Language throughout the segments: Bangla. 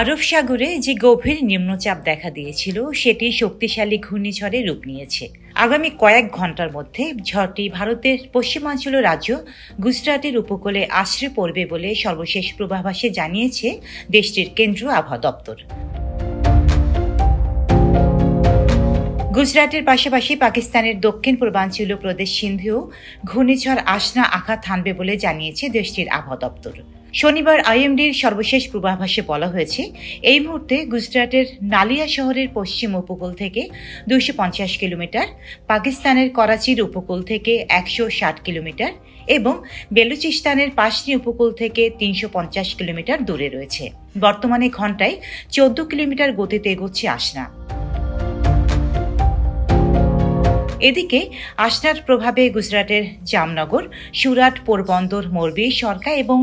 আরব সাগরে যে গভীর নিম্নচাপ দেখা দিয়েছিল সেটি শক্তিশালী ঘূর্ণিঝড়ে রূপ নিয়েছে। আগামী কয়েক ঘন্টার মধ্যে ঝড়টি ভারতের পশ্চিমাঞ্চল রাজ্য গুজরাটের উপকূলে আছড়ে পড়বে বলে সর্বশেষ পূর্বাভাসে জানিয়েছে দেশটির কেন্দ্রীয় আবহাওয়া দপ্তর। গুজরাটের পাশাপাশি পাকিস্তানের দক্ষিণ পূর্বাঞ্চলীয় প্রদেশ সিন্ধেও ঘূর্ণিঝড় আসনা আঘাত হানবে বলে জানিয়েছে দেশটির আবহাওয়া দপ্তর। শনিবার আইএমডির সর্বশেষ পূর্বাভাসে বলা হয়েছে, এই মুহূর্তে গুজরাটের নালিয়া শহরের পশ্চিম উপকূল থেকে 250 কিলোমিটার, পাকিস্তানের করাচির উপকূল থেকে 160 কিলোমিটার এবং বেলুচিস্তানের পাশনি উপকূল থেকে 350 কিলোমিটার দূরে রয়েছে। বর্তমানে ঘন্টায় 14 কিলোমিটার গতিতে এগোচ্ছে আসনা। এদিকে আসনার প্রভাবে গুজরাটের জামনগর, সুরাট, পোরবন্দর, মোরবি, সরকা এবং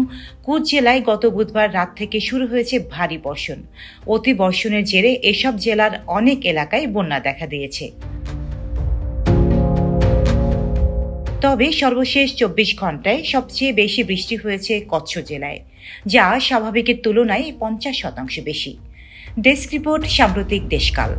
কুচ জেলায় গত বুধবার রাত থেকে শুরু হয়েছে ভারী বর্ষণ। অতি বর্ষণের জেরে এসব জেলার অনেক এলাকায় বন্যা দেখা দিয়েছে। তবে সর্বশেষ 24 ঘন্টায় সবচেয়ে বেশি বৃষ্টি হয়েছে কচ্ছ জেলায়, যা স্বাভাবিকের তুলনায় 50% বেশি। ডেস্ক রিপোর্ট, সাম্প্রতিক দেশকাল।